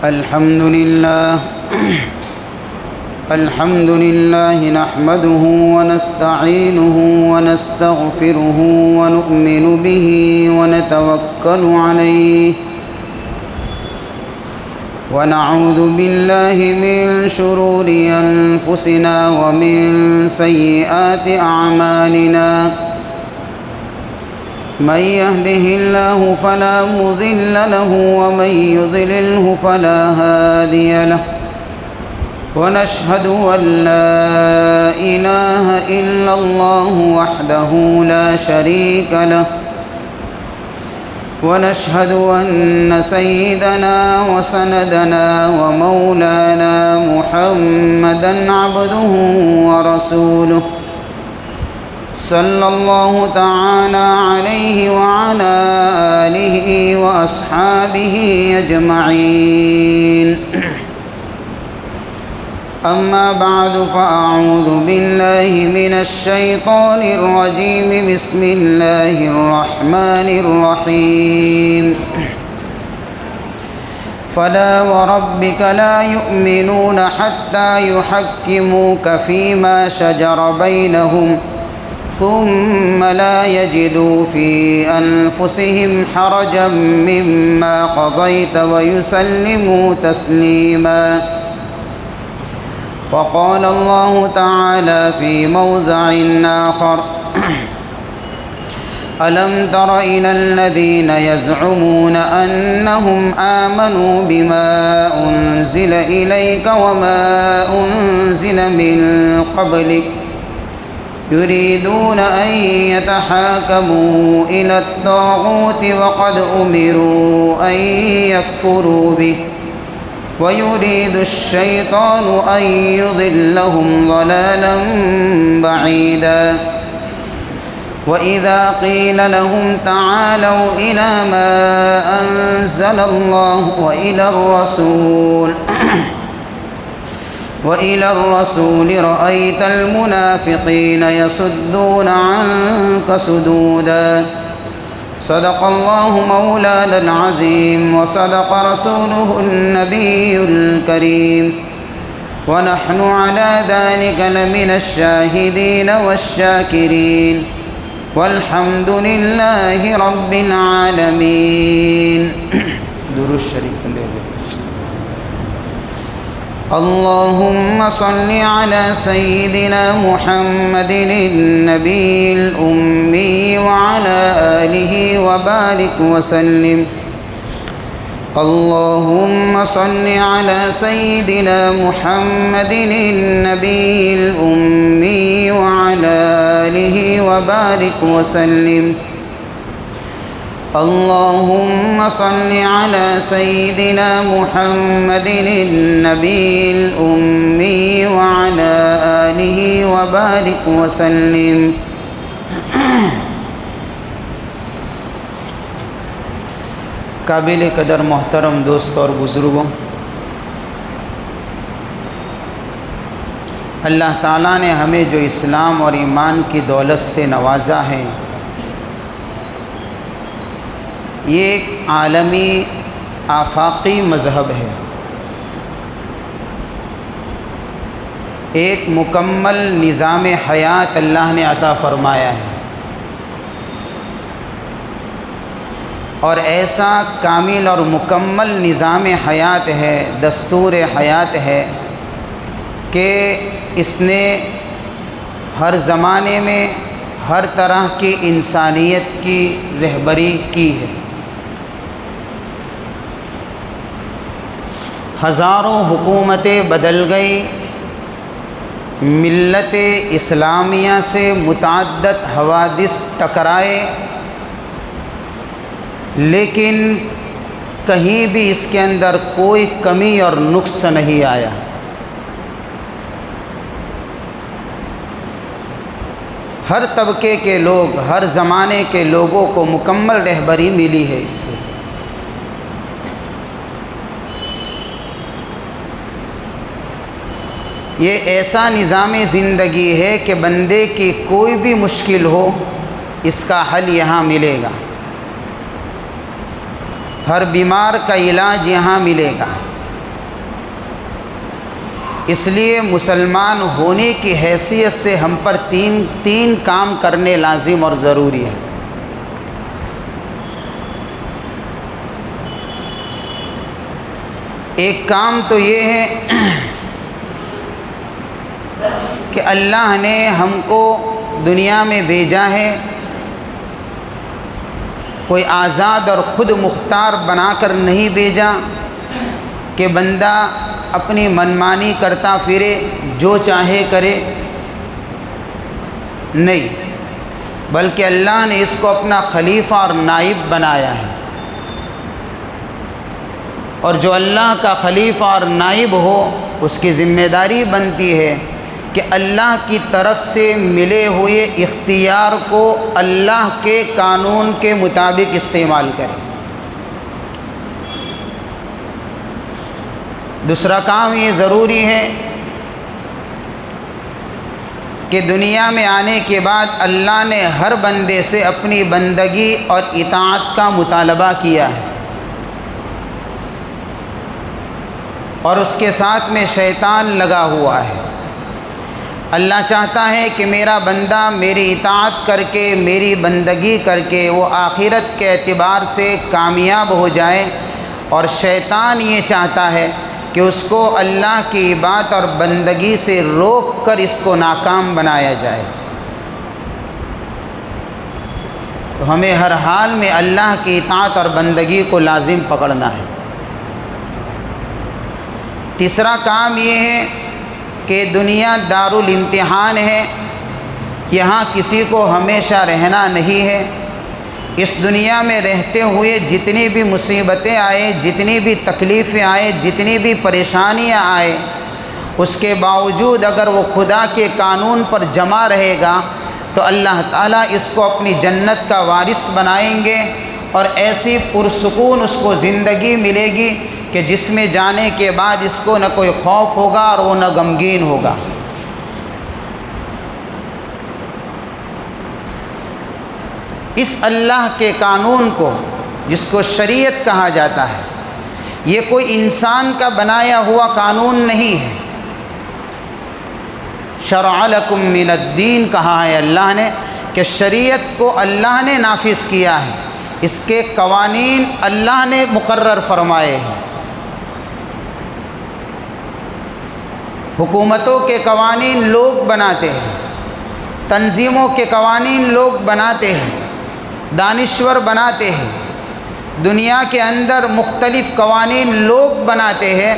الحمد لله نحمده ونستعينه ونستغفره ونؤمن به ونتوكل عليه ونعوذ بالله من شرور أنفسنا ومن سيئات أعمالنا من يهده الله فلا مضل له ومن يضلله فلا هادي له ونشهد أن لا إله إلا الله وحده لا شريك له ونشهد أن سيدنا وسندنا ومولانا محمدًا عبده ورسوله صلى الله تعالى عليه وعلى آله وأصحابه أجمعين أما بعد فأعوذ بالله من الشيطان الرجيم بسم الله الرحمن الرحيم فلا وربك لا يؤمنون حتى يحكموك فيما شجر بينهم ثم لا يجدوا في أنفسهم حرجا مما قضيت ويسلموا تسليما وقال الله تعالى في موضع آخر ألم تر إلى الذين يزعمون أنهم آمنوا بما أنزل إليك وما أنزل من قبلك يريدون أن يتحاكموا إلى الطاغوت وقد أمروا أن يكفروا به ويريد الشيطان أن يضلهم ضلالا بعيدا وإذا قيل لهم تعالوا إلى ما أنزل الله وإلى الرسول رأيت المنافقين يصدون عنك صدودا صدق الله مولانا العظيم وصدق رسوله النبي الكريم ونحن على ذلك لمن الشاهدين والشاكرين والحمد لله رب العالمين درود شریف اللهم صل على سيدنا محمد النبي الأمي وعلى آله وبارك وسلم اللهم صل على سيدنا محمد النبي الأمي وعلى آله وبارك وسلم اللهم صل على سيدنا محمد النبي الأمي وعلى آله وبارك وسلم قابل قدر محترم دوست اور بزرگوں، اللہ تعالیٰ نے ہمیں جو اسلام اور ایمان کی دولت سے نوازا ہے، یہ ایک عالمی آفاقی مذہب ہے، ایک مکمل نظام حیات اللہ نے عطا فرمایا ہے، اور ایسا کامل اور مکمل نظام حیات ہے، دستور حیات ہے کہ اس نے ہر زمانے میں ہر طرح کی انسانیت کی رہبری کی ہے۔ ہزاروں حکومتیں بدل گئی، ملت اسلامیہ سے متعدد حوادث ٹکرائے، لیکن کہیں بھی اس کے اندر کوئی کمی اور نقص نہیں آیا۔ ہر طبقے کے لوگ، ہر زمانے کے لوگوں کو مکمل رہبری ملی ہے اس سے۔ یہ ایسا نظام زندگی ہے کہ بندے کی کوئی بھی مشکل ہو اس کا حل یہاں ملے گا، ہر بیمار کا علاج یہاں ملے گا، اس لیے مسلمان ہونے کی حیثیت سے ہم پر تین کام کرنے لازم اور ضروری ہے۔ ایک کام تو یہ ہے کہ اللہ نے ہم کو دنیا میں بھیجا ہے، کوئی آزاد اور خود مختار بنا کر نہیں بھیجا کہ بندہ اپنی منمانی کرتا پھرے، جو چاہے کرے، نہیں، بلکہ اللہ نے اس کو اپنا خلیفہ اور نائب بنایا ہے۔ اور جو اللہ کا خلیفہ اور نائب ہو، اس کی ذمہ داری بنتی ہے کہ اللہ کی طرف سے ملے ہوئے اختیار کو اللہ کے قانون کے مطابق استعمال کرے۔ دوسرا کام یہ ضروری ہے کہ دنیا میں آنے کے بعد اللہ نے ہر بندے سے اپنی بندگی اور اطاعت کا مطالبہ کیا ہے، اور اس کے ساتھ میں شیطان لگا ہوا ہے۔ اللہ چاہتا ہے کہ میرا بندہ میری اطاعت کر کے، میری بندگی کر کے وہ آخرت کے اعتبار سے کامیاب ہو جائے، اور شیطان یہ چاہتا ہے کہ اس کو اللہ کی عبادت اور بندگی سے روک کر اس کو ناکام بنایا جائے۔ تو ہمیں ہر حال میں اللہ کی اطاعت اور بندگی کو لازم پکڑنا ہے۔ تیسرا کام یہ ہے کہ دنیا دارالامتحان ہے، یہاں کسی کو ہمیشہ رہنا نہیں ہے۔ اس دنیا میں رہتے ہوئے جتنی بھی مصیبتیں آئے، جتنی بھی تکلیفیں آئے، جتنی بھی پریشانیاں آئے، اس کے باوجود اگر وہ خدا کے قانون پر جمع رہے گا تو اللہ تعالیٰ اس کو اپنی جنت کا وارث بنائیں گے، اور ایسی پرسکون اس کو زندگی ملے گی کہ جس میں جانے کے بعد اس کو نہ کوئی خوف ہوگا اور وہ نہ غمگین ہوگا۔ اس اللہ کے قانون کو، جس کو شریعت کہا جاتا ہے، یہ کوئی انسان کا بنایا ہوا قانون نہیں ہے۔ شرع لکم من الدین کہا ہے اللہ نے کہ شریعت کو اللہ نے نافذ کیا ہے، اس کے قوانین اللہ نے مقرر فرمائے ہیں۔ حکومتوں کے قوانین لوگ بناتے ہیں، تنظیموں کے قوانین لوگ بناتے ہیں، دانشور بناتے ہیں، دنیا کے اندر مختلف قوانین لوگ بناتے ہیں،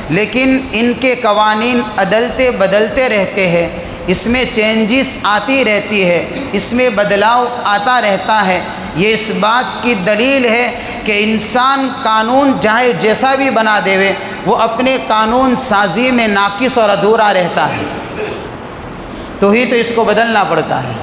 لیکن ان کے قوانین عدلتے بدلتے رہتے ہیں، اس میں چینجز آتی رہتی ہے، اس میں بدلاؤ آتا رہتا ہے۔ یہ اس بات کی دلیل ہے کہ انسان قانون چاہے جیسا بھی بنا دے، وہ اپنے قانون سازی میں ناقص اور ادھورا رہتا ہے، تو ہی تو اس کو بدلنا پڑتا ہے۔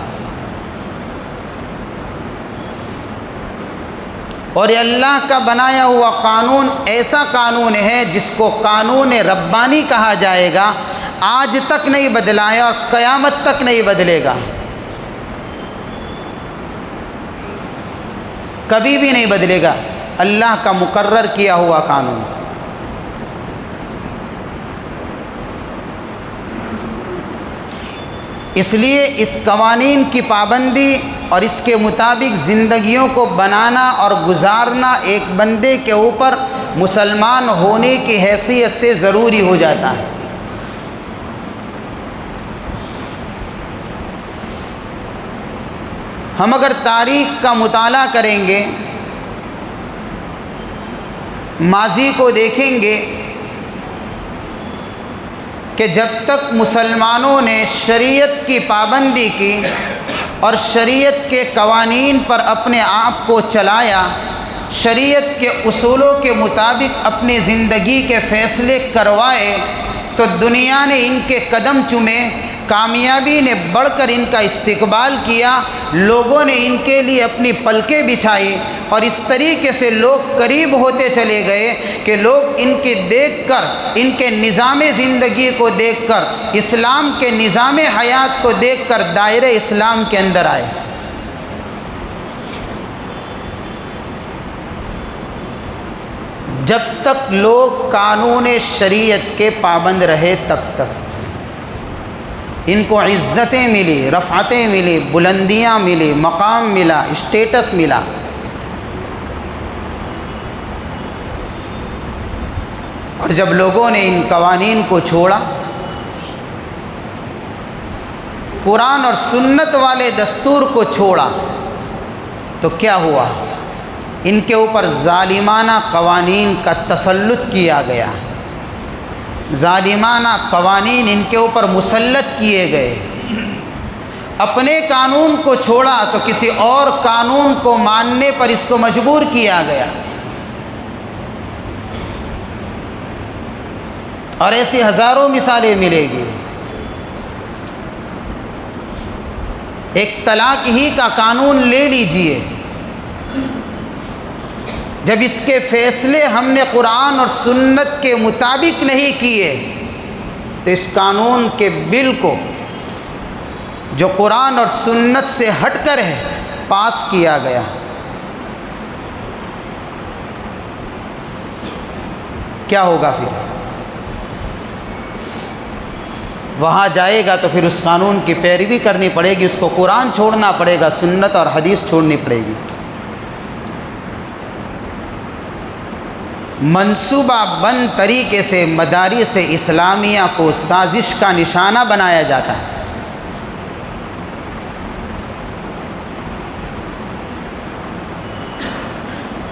اور یہ اللہ کا بنایا ہوا قانون ایسا قانون ہے جس کو قانون ربانی کہا جائے گا، آج تک نہیں بدلا ہے اور قیامت تک نہیں بدلے گا، کبھی بھی نہیں بدلے گا، اللہ کا مقرر کیا ہوا قانون۔ اس لیے اس قوانین کی پابندی اور اس کے مطابق زندگیوں کو بنانا اور گزارنا ایک بندے کے اوپر مسلمان ہونے کی حیثیت سے ضروری ہو جاتا ہے۔ ہم اگر تاریخ کا مطالعہ کریں گے، ماضی کو دیکھیں گے کہ جب تک مسلمانوں نے شریعت کی پابندی کی اور شریعت کے قوانین پر اپنے آپ کو چلایا، شریعت کے اصولوں کے مطابق اپنی زندگی کے فیصلے کروائے، تو دنیا نے ان کے قدم چومے، کامیابی نے بڑھ کر ان کا استقبال کیا، لوگوں نے ان کے لیے اپنی پلکیں بچھائی، اور اس طریقے سے لوگ قریب ہوتے چلے گئے کہ لوگ ان کے دیکھ کر، ان کے نظام زندگی کو دیکھ کر، اسلام کے نظام حیات کو دیکھ کر دائرہ اسلام کے اندر آئے۔ جب تک لوگ قانون شریعت کے پابند رہے تب تک ان کو عزتیں ملی، رفعتیں ملی، بلندیاں ملی، مقام ملا، اسٹیٹس ملا۔ اور جب لوگوں نے ان قوانین کو چھوڑا، قرآن اور سنت والے دستور کو چھوڑا، تو کیا ہوا؟ ان کے اوپر ظالمانہ قوانین کا تسلط کیا گیا، ظالمانہ قوانین ان کے اوپر مسلط کیے گئے۔ اپنے قانون کو چھوڑا تو کسی اور قانون کو ماننے پر اس کو مجبور کیا گیا۔ اور ایسی ہزاروں مثالیں ملے گی۔ ایک طلاق ہی کا قانون لے لیجئے، جب اس کے فیصلے ہم نے قرآن اور سنت کے مطابق نہیں کیے تو اس قانون کے بل کو جو قرآن اور سنت سے ہٹ کر ہے پاس کیا گیا۔ کیا ہوگا پھر؟ وہاں جائے گا تو پھر اس قانون کی پیروی کرنی پڑے گی، اس کو قرآن چھوڑنا پڑے گا، سنت اور حدیث چھوڑنی پڑے گی۔ منصوبہ بند طریقے سے مدارس اسلامیہ کو سازش کا نشانہ بنایا جاتا ہے۔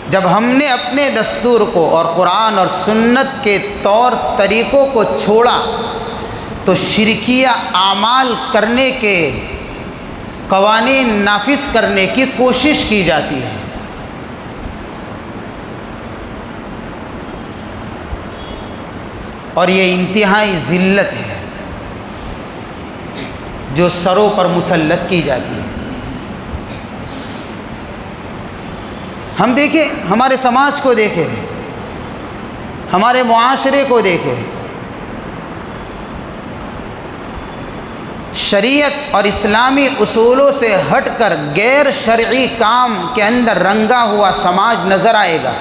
جب ہم نے اپنے دستور کو اور قرآن اور سنت کے طور طریقوں کو چھوڑا تو شرکیہ اعمال کرنے کے قوانین نافذ کرنے کی کوشش کی جاتی ہے۔ اور یہ انتہائی ذلت ہے جو سروں پر مسلط کی جاتی ہے۔ ہم دیکھیں، ہمارے سماج کو دیکھیں، ہمارے معاشرے کو دیکھیں، شریعت اور اسلامی اصولوں سے ہٹ کر غیر شرعی کام کے اندر رنگا ہوا سماج نظر آئے گا۔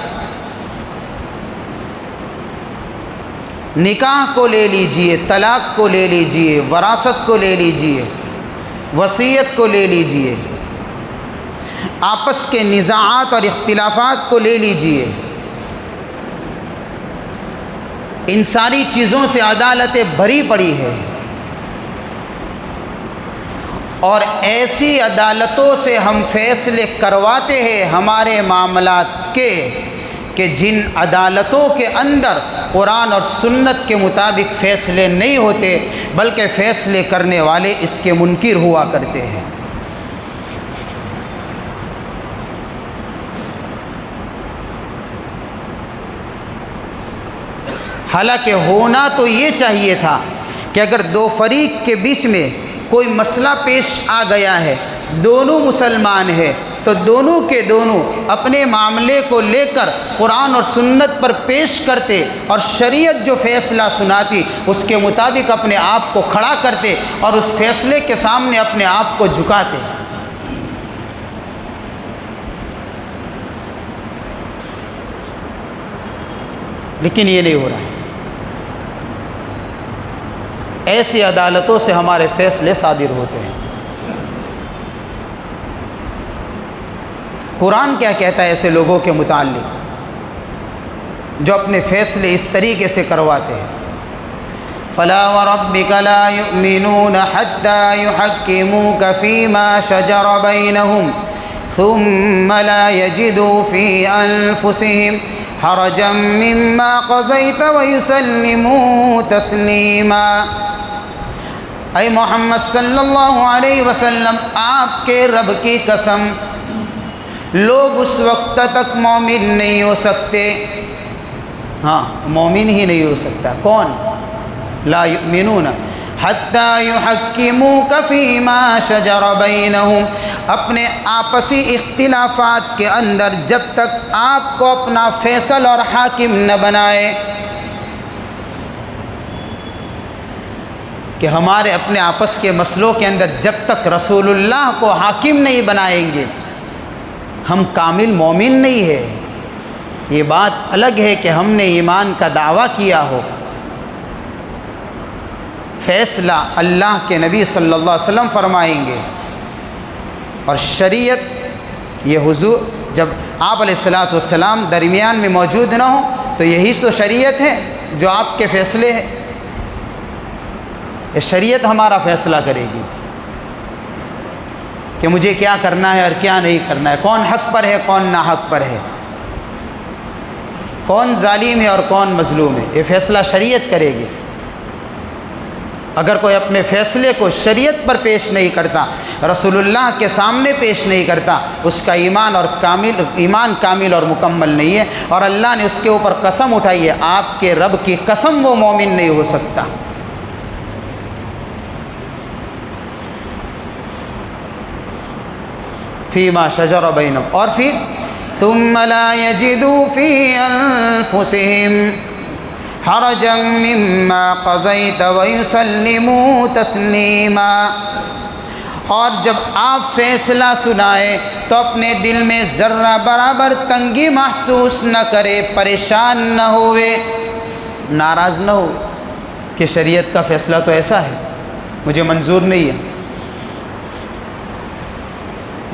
نکاح کو لے لیجئے، طلاق کو لے لیجئے، وراثت کو لے لیجئے، وصیت کو لے لیجئے، آپس کے نزاعات اور اختلافات کو لے لیجئے، ان ساری چیزوں سے عدالتیں بھری پڑی ہے۔ اور ایسی عدالتوں سے ہم فیصلے کرواتے ہیں ہمارے معاملات کے، کہ جن عدالتوں کے اندر قرآن اور سنت کے مطابق فیصلے نہیں ہوتے بلکہ فیصلے کرنے والے اس کے منکر ہوا کرتے ہیں۔ حالانکہ ہونا تو یہ چاہیے تھا کہ اگر دو فریق کے بیچ میں کوئی مسئلہ پیش آ گیا ہے، دونوں مسلمان ہیں، تو دونوں کے دونوں اپنے معاملے کو لے کر قرآن اور سنت پر پیش کرتے اور شریعت جو فیصلہ سناتی اس کے مطابق اپنے آپ کو کھڑا کرتے اور اس فیصلے کے سامنے اپنے آپ کو جھکاتے۔ لیکن یہ نہیں ہو رہا ہے۔ ایسی عدالتوں سے ہمارے فیصلے صادر ہوتے ہیں۔ قرآن کیا کہتا ہے ایسے لوگوں کے متعلق جو اپنے فیصلے اس طریقے سے کرواتے ہیں؟ فَلَا وَرَبِّكَ لَا يُؤْمِنُونَ حَتَّى يُحَكِّمُوكَ فِي مَا شَجَرَ بَيْنَهُمْ ثُمَّ لَا يَجِدُوا فِي أَنفُسِهِمْ حَرَجًا مِّمَّا قَضَيْتَ وَيُسَلِّمُوا تَسْلِيمًا۔ اے محمد صلی اللہ علیہ وسلم، آپ کے رب کی قسم، لوگ اس وقت تک مومن نہیں ہو سکتے، ہاں مومن ہی نہیں ہو سکتا۔ کون؟ لا یؤمنون حتی یحکموک فیما شجر بینہم، اپنے آپسی اختلافات کے اندر جب تک آپ کو اپنا فیصل اور حاکم نہ بنائے، کہ ہمارے اپنے آپس کے مسئلوں کے اندر جب تک رسول اللہ کو حاکم نہیں بنائیں گے ہم کامل مومن نہیں ہے۔ یہ بات الگ ہے کہ ہم نے ایمان کا دعویٰ کیا ہو، فیصلہ اللہ کے نبی صلی اللہ علیہ وسلم فرمائیں گے، اور شریعت یہ حضور جب آپ علیہ الصلاۃ والسلام درمیان میں موجود نہ ہوں تو یہی تو شریعت ہے جو آپ کے فیصلے ہیں۔ یہ شریعت ہمارا فیصلہ کرے گی کہ مجھے کیا کرنا ہے اور کیا نہیں کرنا ہے، کون حق پر ہے کون ناحق پر ہے، کون ظالم ہے اور کون مظلوم ہے، یہ فیصلہ شریعت کرے گی۔ اگر کوئی اپنے فیصلے کو شریعت پر پیش نہیں کرتا، رسول اللہ کے سامنے پیش نہیں کرتا، اس کا ایمان کامل اور مکمل نہیں ہے، اور اللہ نے اس کے اوپر قسم اٹھائی ہے، آپ کے رب کی قسم وہ مومن نہیں ہو سکتا۔ فیما شجر بینہم، اور پھر ثم لا یجدوا فی انفسہم حرجا مما قضیت ویسلموا تسلیما، اور جب آپ فیصلہ سنائے تو اپنے دل میں ذرہ برابر تنگی محسوس نہ کرے، پریشان نہ ہوئے، ناراض نہ ہو کہ شریعت کا فیصلہ تو ایسا ہے، مجھے منظور نہیں ہے،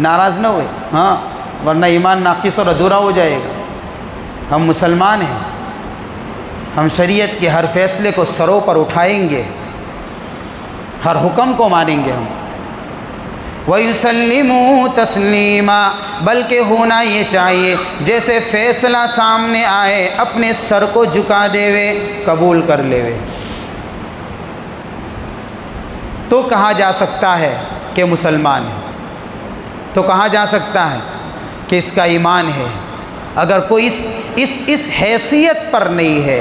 ناراض نہ ہوئے، ہاں، ورنہ ایمان ناقص اور ادھورا ہو جائے گا۔ ہم مسلمان ہیں، ہم شریعت کے ہر فیصلے کو سروں پر اٹھائیں گے، ہر حکم کو مانیں گے ہم۔ وَيُسَلِّمُوا تَسْلِيمًا، بلکہ ہونا یہ چاہیے جیسے فیصلہ سامنے آئے اپنے سر کو جھکا دے وے، قبول کر لے وے، تو کہا جا سکتا ہے کہ مسلمان ہے، تو کہا جا سکتا ہے کہ اس کا ایمان ہے۔ اگر کوئی اس حیثیت پر نہیں ہے،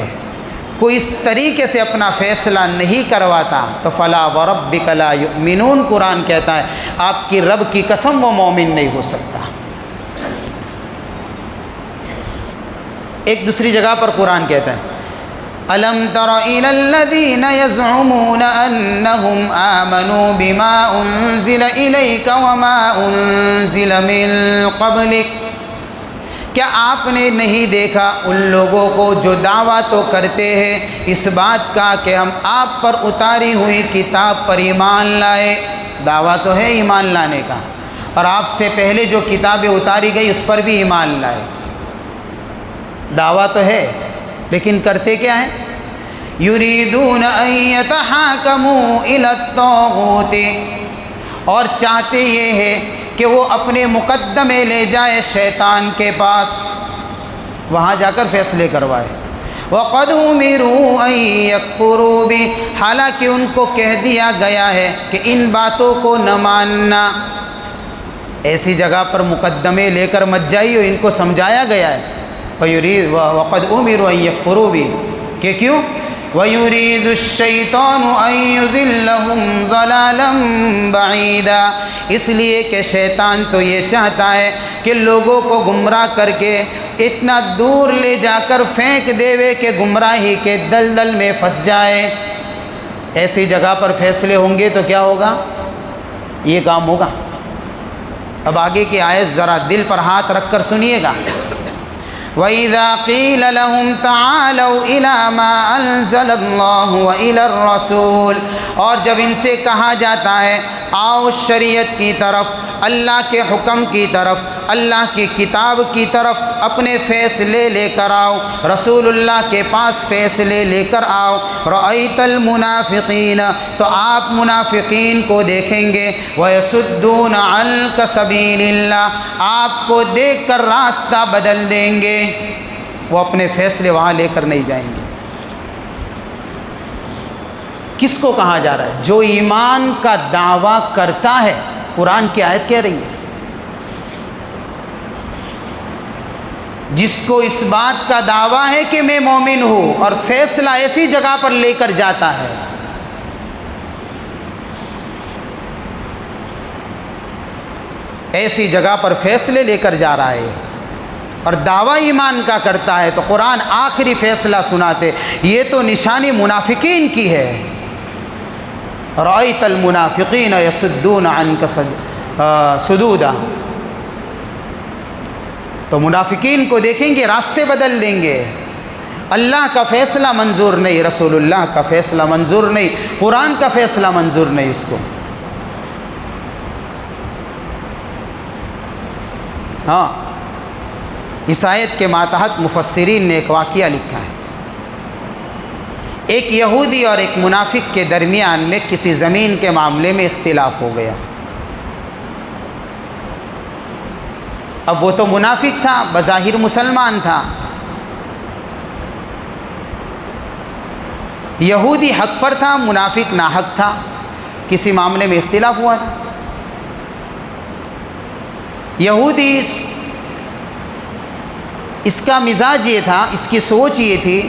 کوئی اس طریقے سے اپنا فیصلہ نہیں کرواتا تو فلا وربک لا یؤمنون، قرآن کہتا ہے آپ کی رب کی قسم وہ مومن نہیں ہو سکتا۔ ایک دوسری جگہ پر قرآن کہتا ہے أَلَمْ تَرَ إِلَى الَّذِينَ يَزْعُمُونَ أَنَّهُمْ آمَنُوا بِمَا أُنزِلَ إِلَيْكَ وَمَا أُنزِلَ مِن قَبْلِكَ، کیا آپ نے نہیں دیکھا ان لوگوں کو جو دعویٰ تو کرتے ہیں اس بات کا کہ ہم آپ پر اتاری ہوئی کتاب پر ایمان لائے، دعویٰ تو ہے ایمان لانے کا، اور آپ سے پہلے جو کتابیں اتاری گئی اس پر بھی ایمان لائے، دعویٰ تو ہے، لیکن کرتے کیا ہیں؟ یریدون ان یتحاکموا الی الطاغوت، اور چاہتے یہ ہے کہ وہ اپنے مقدمے لے جائے شیطان کے پاس، وہاں جا کر فیصلے کروائے۔ وَقَدْ أُمِرُوا أَن يَكْفُرُوا بِهِ، حالانکہ ان کو کہہ دیا گیا ہے کہ ان باتوں کو نہ ماننا، ایسی جگہ پر مقدمے لے کر مت جائیے، ان کو سمجھایا گیا ہے۔ وَقَدْ أُمِرُوا أَن يَكْفُرُوا بِهِ، کہ کیوں؟ وَيُرِيدُ الشَّيْطَانُ أَن يُضِلَّهُمْ ضَلَالًا بَعِيدًا، اس لیے کہ شیطان تو یہ چاہتا ہے کہ لوگوں کو گمراہ کر کے اتنا دور لے جا کر پھینک دے کہ گمراہی کے دلدل میں پھنس جائے۔ ایسی جگہ پر فیصلے ہوں گے تو کیا ہوگا؟ یہ کام ہوگا۔ اب آگے کی آیت ذرا دل پر ہاتھ رکھ کر سنیے گا۔ وَإِذَا قِيلَ لَهُمْ تَعَالَوْا إِلَى مَا أَنزَلَ اللَّهُ وَإِلَى الرَّسُولِ، اور جب ان سے کہا جاتا ہے آؤ شریعت کی طرف، اللہ کے حکم کی طرف، اللہ کی کتاب کی طرف اپنے فیصلے لے کر آؤ، رسول اللہ کے پاس فیصلے لے کر آؤ، رَأَيْتَ الْمُنَافِقِينَ، تو آپ منافقین کو دیکھیں گے، وَيَصُدُّونَ عَنْكَ سَبِيلِ اللَّهِ، آپ کو دیکھ کر راستہ بدل دیں گے، وہ اپنے فیصلے وہاں لے کر نہیں جائیں گے۔ کس کو کہا جا رہا ہے؟ جو ایمان کا دعویٰ کرتا ہے، قرآن کی آیت کہہ رہی ہے، جس کو اس بات کا دعویٰ ہے کہ میں مومن ہوں اور فیصلہ ایسی جگہ پر لے کر جاتا ہے، ایسی جگہ پر فیصلے لے کر جا رہا ہے اور دعویٰ ایمان کا کرتا ہے، تو قرآن آخری فیصلہ سناتے، یہ تو نشانی منافقین کی ہے۔ رأیت المنافقین یصدون عنک صدودا، تو منافقین کو دیکھیں گے راستے بدل دیں گے. اللہ کا فیصلہ منظور نہیں، رسول اللہ کا فیصلہ منظور نہیں، قرآن کا فیصلہ منظور نہیں اس کو. ہاں، اس آیت کے ماتحت مفسرین نے ایک واقعہ لکھا ہے. ایک یہودی اور ایک منافق کے درمیان میں کسی زمین کے معاملے میں اختلاف ہو گیا. اب وہ تو منافق تھا، بظاہر مسلمان تھا. یہودی حق پر تھا، منافق ناحق تھا. کسی معاملے میں اختلاف ہوا تھا. یہودی اس کا مزاج یہ تھا، اس کی سوچ یہ تھی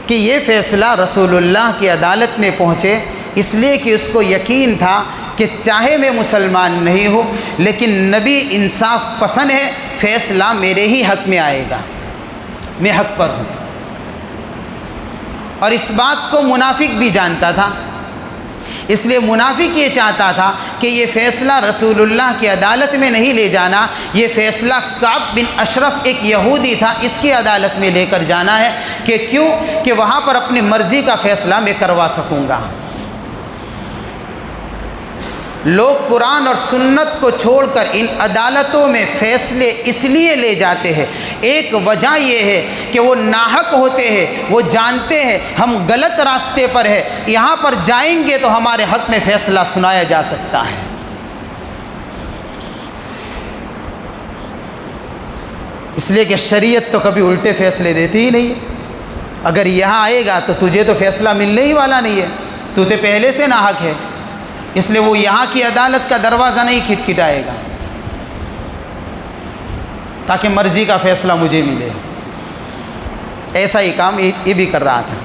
کہ یہ فیصلہ رسول اللہ کی عدالت میں پہنچے، اس لیے کہ اس کو یقین تھا کہ چاہے میں مسلمان نہیں ہوں لیکن نبی انصاف پسند ہے، فیصلہ میرے ہی حق میں آئے گا، میں حق پر ہوں. اور اس بات کو منافق بھی جانتا تھا، اس لیے منافق یہ چاہتا تھا کہ یہ فیصلہ رسول اللہ کی عدالت میں نہیں لے جانا، یہ فیصلہ کعب بن اشرف ایک یہودی تھا اس کی عدالت میں لے کر جانا ہے. کہ کیوں؟ کہ وہاں پر اپنی مرضی کا فیصلہ میں کروا سکوں گا. لوگ قرآن اور سنت کو چھوڑ کر ان عدالتوں میں فیصلے اس لیے لے جاتے ہیں، ایک وجہ یہ ہے کہ وہ ناحق ہوتے ہیں، وہ جانتے ہیں ہم غلط راستے پر ہیں، یہاں پر جائیں گے تو ہمارے حق میں فیصلہ سنایا جا سکتا ہے. اس لیے کہ شریعت تو کبھی الٹے فیصلے دیتی ہی نہیں ہے. اگر یہاں آئے گا تو تجھے تو فیصلہ ملنے ہی والا نہیں ہے، تو پہلے سے ناحق ہے، اس لیے وہ یہاں کی عدالت کا دروازہ نہیں کھٹکھٹائے گا تاکہ مرضی کا فیصلہ مجھے ملے. ایسا ہی کام یہ بھی کر رہا تھا.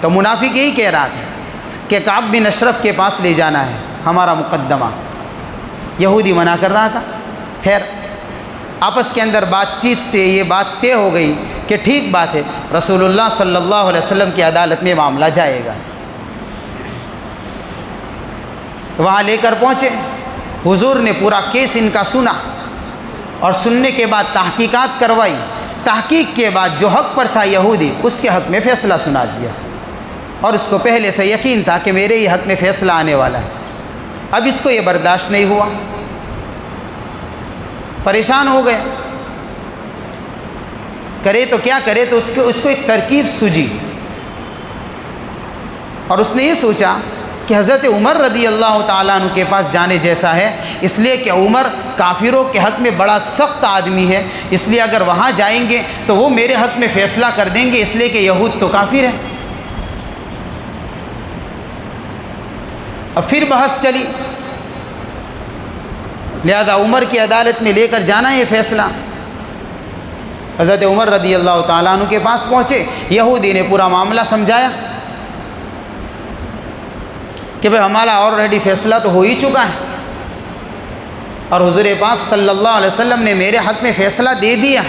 تو منافق یہی کہہ رہا تھا کہ کعب بن اشرف کے پاس لے جانا ہے ہمارا مقدمہ. یہودی منع کر رہا تھا. خیر آپس کے اندر بات چیت سے یہ بات طے ہو گئی کہ ٹھیک بات ہے، رسول اللہ صلی اللہ علیہ وسلم کی عدالت میں معاملہ جائے گا. وہاں لے کر پہنچے، حضور نے پورا کیس ان کا سنا اور سننے کے بعد تحقیقات کروائی. تحقیق کے بعد جو حق پر تھا یہودی، اس کے حق میں فیصلہ سنا دیا. اور اس کو پہلے سے یقین تھا کہ میرے ہی حق میں فیصلہ آنے والا ہے. اب اس کو یہ برداشت نہیں ہوا، پریشان ہو گئے. کرے تو کیا کرے؟ تو اس کو ایک ترکیب سوجی اور اس نے یہ سوچا کہ حضرت عمر رضی اللہ تعالیٰ عنہ کے پاس جانے جیسا ہے، اس لیے کہ عمر کافروں کے حق میں بڑا سخت آدمی ہے، اس لیے اگر وہاں جائیں گے تو وہ میرے حق میں فیصلہ کر دیں گے، اس لیے کہ یہود تو کافر ہے. اب پھر بحث چلی، لہذا عمر کی عدالت میں لے کر جانا یہ فیصلہ. حضرت عمر رضی اللہ تعالیٰ عنہ کے پاس پہنچے، یہودی نے پورا معاملہ سمجھایا کہ بھئی ہمارا آلریڈی فیصلہ تو ہو ہی چکا ہے اور حضور پاک صلی اللہ علیہ وسلم نے میرے حق میں فیصلہ دے دیا،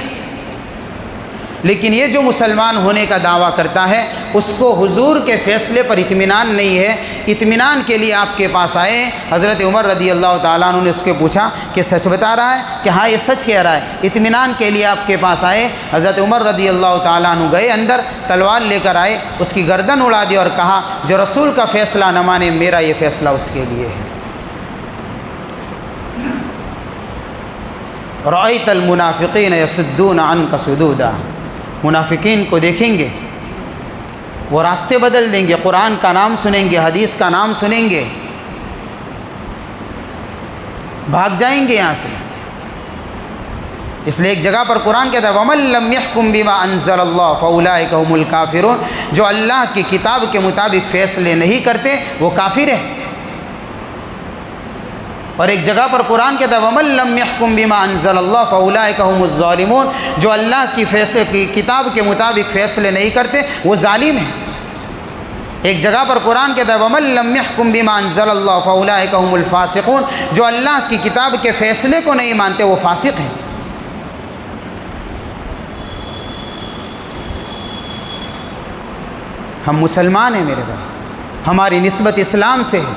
لیکن یہ جو مسلمان ہونے کا دعویٰ کرتا ہے اس کو حضور کے فیصلے پر اطمینان نہیں ہے. اطمینان کے لیے آپ کے پاس آئے. حضرت عمر رضی اللہ تعالیٰ عنہ نے اس کو پوچھا کہ سچ بتا رہا ہے؟ کہ ہاں یہ سچ کہہ رہا ہے. اطمینان کے لیے آپ کے پاس آئے. حضرت عمر رضی اللہ تعالیٰ عنہ گئے اندر، تلوار لے کر آئے، اس کی گردن اڑا دی اور کہا جو رسول کا فیصلہ نہ مانے میرا یہ فیصلہ اس کے لیے ہے. رأیت المنافقین یصدون عنک صدودا، منافقین کو دیکھیں گے وہ راستے بدل دیں گے، قرآن کا نام سنیں گے، حدیث کا نام سنیں گے، بھاگ جائیں گے یہاں سے. اس لیے ایک جگہ پر قرآن کہتا ہے وَمَن لَّمْ يَحْكُم بِمَا أَنزَلَ اللَّهُ فَأُولَٰئِكَ هُمُ الْكَافِرُونَ، جو اللہ کی کتاب کے مطابق فیصلے نہیں کرتے وہ کافر ہے. اور ایک جگہ پر قرآن کہتا ہے وَمَن لَّمْ يَحْكُم بِمَا أَنزَلَ اللَّهُ فَأُولَٰئِكَ هُمُ الظَّالِمُونَ، جو اللہ کی کتاب کے مطابق فیصلے نہیں کرتے وہ ظالم ہیں. ایک جگہ پر قرآن کہتا ہے وَمَن لَّمْ يَحْكُم بِمَا أَنزَلَ اللَّهُ فَأُولَٰئِكَ هُمُ الْفَاسِقُونَ، جو اللہ کی کتاب کے فیصلے کو نہیں مانتے وہ فاسق ہیں. ہم مسلمان ہیں میرے بھائی، ہماری نسبت اسلام سے ہے.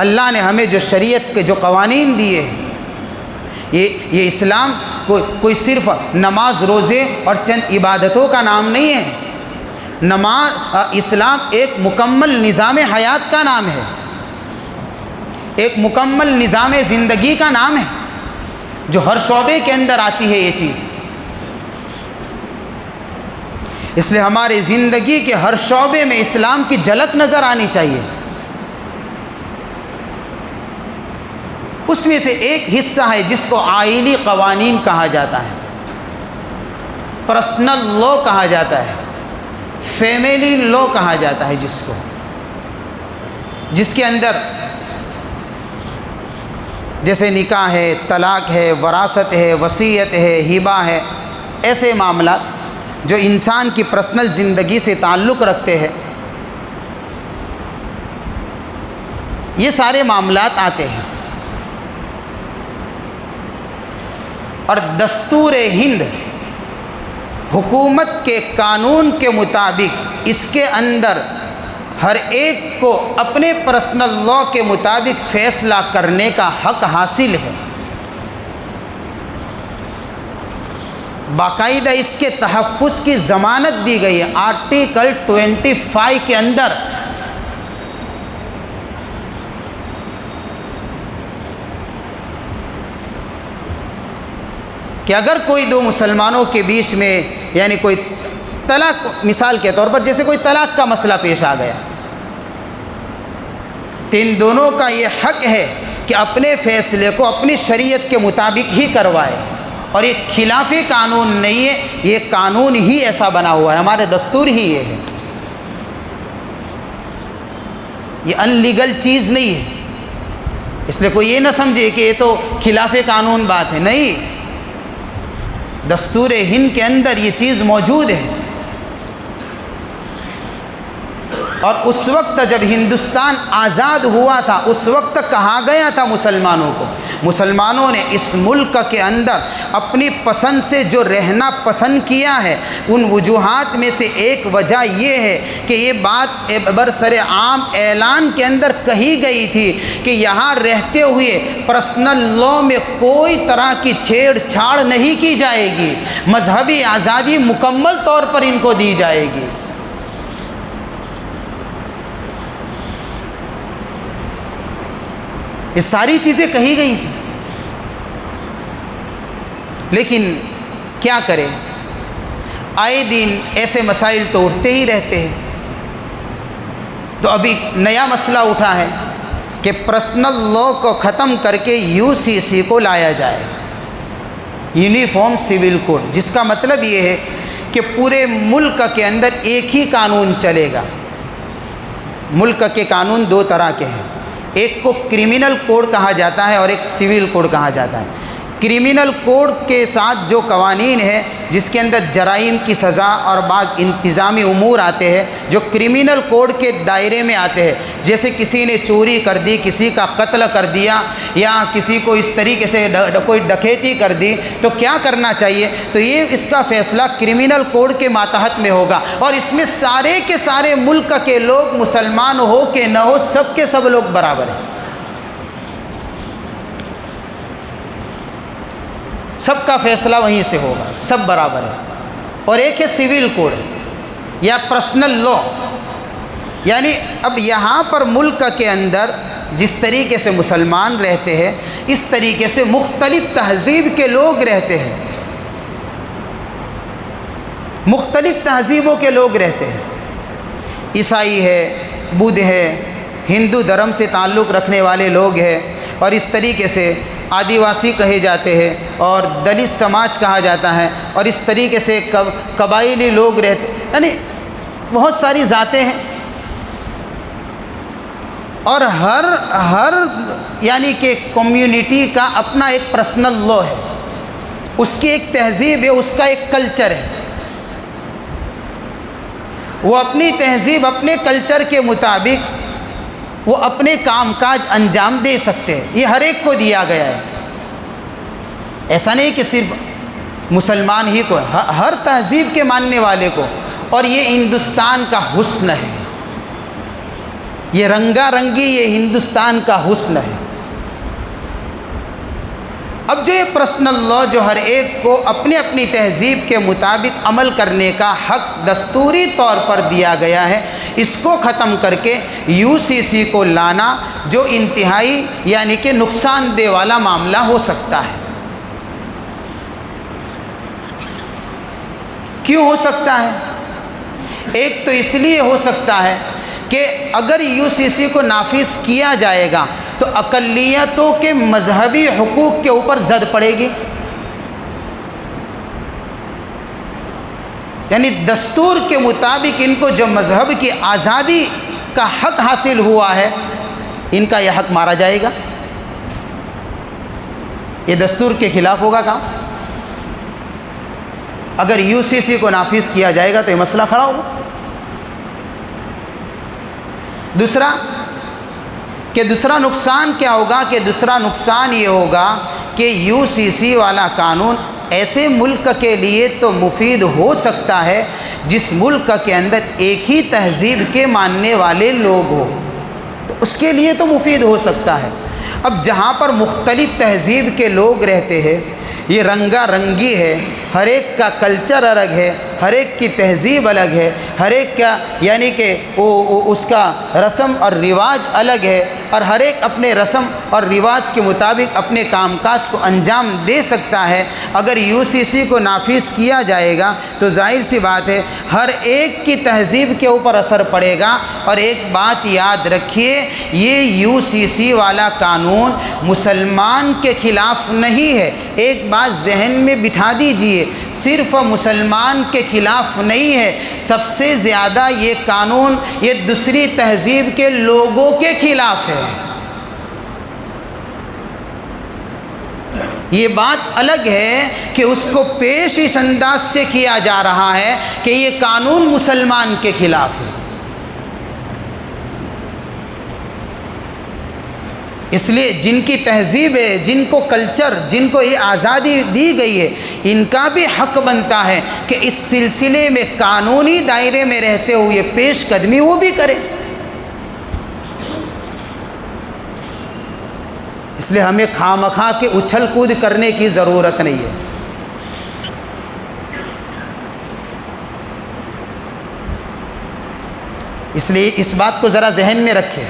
اللہ نے ہمیں جو شریعت کے جو قوانین دیے ہیں، یہ اسلام کوئی صرف نماز روزے اور چند عبادتوں کا نام نہیں ہے. اسلام ایک مکمل نظام حیات کا نام ہے، ایک مکمل نظام زندگی کا نام ہے، جو ہر شعبے کے اندر آتی ہے یہ چیز. اس لیے ہمارے زندگی کے ہر شعبے میں اسلام کی جھلک نظر آنی چاہیے. اس میں سے ایک حصہ ہے جس کو آئینی قوانین کہا جاتا ہے، پرسنل لا کہا جاتا ہے، فیملی لا کہا جاتا ہے، جس کے اندر جیسے نکاح ہے، طلاق ہے، وراثت ہے، وصیت ہے، ہبہ ہے، ایسے معاملات جو انسان کی پرسنل زندگی سے تعلق رکھتے ہیں، یہ سارے معاملات آتے ہیں. اور دستور ہند حکومت کے قانون کے مطابق اس کے اندر ہر ایک کو اپنے پرسنل لا کے مطابق فیصلہ کرنے کا حق حاصل ہے. باقاعدہ اس کے تحفظ کی ضمانت دی گئی ہے آرٹیکل 25 کے اندر. کہ اگر کوئی دو مسلمانوں کے بیچ میں یعنی کوئی طلاق، مثال کے طور پر جیسے کوئی طلاق کا مسئلہ پیش آ گیا، تو ان دونوں کا یہ حق ہے کہ اپنے فیصلے کو اپنی شریعت کے مطابق ہی کروائے. اور یہ خلاف قانون نہیں ہے، یہ قانون ہی ایسا بنا ہوا ہے، ہمارے دستور ہی یہ ہے، یہ ان لیگل چیز نہیں ہے. اس لیے کوئی یہ نہ سمجھے کہ یہ تو خلاف قانون بات ہے، نہیں، دستور ہند کے اندر یہ چیز موجود ہے. اور اس وقت جب ہندوستان آزاد ہوا تھا، اس وقت کہا گیا تھا مسلمانوں نے اس ملک کے اندر اپنی پسند سے جو رہنا پسند کیا ہے، ان وجوہات میں سے ایک وجہ یہ ہے کہ یہ بات برسر عام اعلان کے اندر کہی گئی تھی کہ یہاں رہتے ہوئے پرسنل لا میں کوئی طرح کی چھیڑ چھاڑ نہیں کی جائے گی، مذہبی آزادی مکمل طور پر ان کو دی جائے گی. یہ ساری چیزیں کہی گئی تھیں. لیکن کیا کریں، آئے دن ایسے مسائل تو اٹھتے ہی رہتے ہیں. تو ابھی نیا مسئلہ اٹھا ہے کہ پرسنل لا کو ختم کر کے UCC کو لایا جائے، یونیفارم سول کوڈ، جس کا مطلب یہ ہے کہ پورے ملک کے اندر ایک ہی قانون چلے گا. ملک کے قانون دو طرح کے ہیں، ایک کو کرمنل کوڈ کہا جاتا ہے اور ایک سول کوڈ کہا جاتا ہے. کرمنل کوڈ کے ساتھ جو قوانین ہیں جس کے اندر جرائم کی سزا اور بعض انتظامی امور آتے ہیں جو کرمنل کوڈ کے دائرے میں آتے ہیں، جیسے کسی نے چوری کر دی، کسی کا قتل کر دیا، یا کسی کو اس طریقے سے کوئی ڈکیتی کر دی، تو کیا کرنا چاہیے؟ تو یہ اس کا فیصلہ کرمنل کوڈ کے ماتحت میں ہوگا. اور اس میں سارے کے سارے ملک کے لوگ، مسلمان ہو کہ نہ ہو، سب کے سب لوگ برابر ہیں، سب کا فیصلہ وہیں سے ہوگا، سب برابر ہے. اور ایک ہے سول کوڈ یا پرسنل لا، یعنی اب یہاں پر ملک کے اندر جس طریقے سے مسلمان رہتے ہیں، اس طریقے سے مختلف تہذیب کے لوگ رہتے ہیں، مختلف تہذیبوں کے لوگ رہتے ہیں. عیسائی ہے، بدھ ہے، ہندو دھرم سے تعلق رکھنے والے لوگ ہیں، اور اس طریقے سے آدیواسی کہے جاتے ہیں، اور دلت سماج کہا جاتا ہے، اور اس طریقے سے قبائلی لوگ رہتے، یعنی بہت ساری ذاتیں ہیں. اور ہر یعنی کہ کمیونٹی کا اپنا ایک پرسنل لا ہے، اس کی ایک تہذیب ہے، اس کا ایک کلچر ہے. وہ اپنی تہذیب، اپنے کلچر کے مطابق وہ اپنے کام کاج انجام دے سکتے ہیں. یہ ہر ایک کو دیا گیا ہے، ایسا نہیں کہ صرف مسلمان ہی کو، ہر تہذیب کے ماننے والے کو. اور یہ ہندوستان کا حسن ہے، یہ رنگا رنگی، یہ ہندوستان کا حسن ہے. اب جو یہ پرسنل لا جو ہر ایک کو اپنی اپنی تہذیب کے مطابق عمل کرنے کا حق دستوری طور پر دیا گیا ہے، اس کو ختم کر کے یو سی سی کو لانا جو انتہائی یعنی کہ نقصان دہ والا معاملہ ہو سکتا ہے۔ کیوں ہو سکتا ہے؟ ایک تو اس لیے ہو سکتا ہے کہ اگر یو سی سی کو نافذ کیا جائے گا تو اقلیتوں کے مذہبی حقوق کے اوپر زد پڑے گی، یعنی دستور کے مطابق ان کو جو مذہب کی آزادی کا حق حاصل ہوا ہے ان کا یہ حق مارا جائے گا۔ یہ دستور کے خلاف ہوگا کام۔ اگر یو سی سی کو نافذ کیا جائے گا تو یہ مسئلہ کھڑا ہوگا۔ دوسرا نقصان کیا ہوگا کہ دوسرا نقصان یہ ہوگا کہ یو سی سی والا قانون ایسے ملک کے لیے تو مفید ہو سکتا ہے جس ملک کے اندر ایک ہی تہذیب کے ماننے والے لوگ ہوں، تو اس کے لیے تو مفید ہو سکتا ہے۔ اب جہاں پر مختلف تہذیب کے لوگ رہتے ہیں، یہ رنگا رنگی ہے، ہر ایک کا کلچر الگ ہے، ہر ایک کی تہذیب الگ ہے، ہر ایک کا یعنی کہ اس کا رسم اور رواج الگ ہے، اور ہر ایک اپنے رسم اور رواج کے مطابق اپنے کام کاج کو انجام دے سکتا ہے۔ اگر یو سی سی کو نافذ کیا جائے گا تو ظاہر سی بات ہے ہر ایک کی تہذیب کے اوپر اثر پڑے گا۔ اور ایک بات یاد رکھیے، یہ یو سی سی والا قانون مسلمان کے خلاف نہیں ہے۔ ایک بات ذہن میں بٹھا دیجئے، صرف مسلمان کے خلاف نہیں ہے، سب سے زیادہ یہ قانون یہ دوسری تہذیب کے لوگوں کے خلاف ہے۔ یہ بات الگ ہے کہ اس کو پیش اس انداز سے کیا جا رہا ہے کہ یہ قانون مسلمان کے خلاف ہے۔ اس لیے جن کی تہذیب ہے، جن کو کلچر، جن کو یہ آزادی دی گئی ہے، ان کا بھی حق بنتا ہے کہ اس سلسلے میں قانونی دائرے میں رہتے ہوئے پیش قدمی وہ بھی کرے۔ اس لیے ہمیں خواہ کے اچھل کود کرنے کی ضرورت نہیں ہے۔ اس لیے اس بات کو ذرا ذہن میں رکھیں۔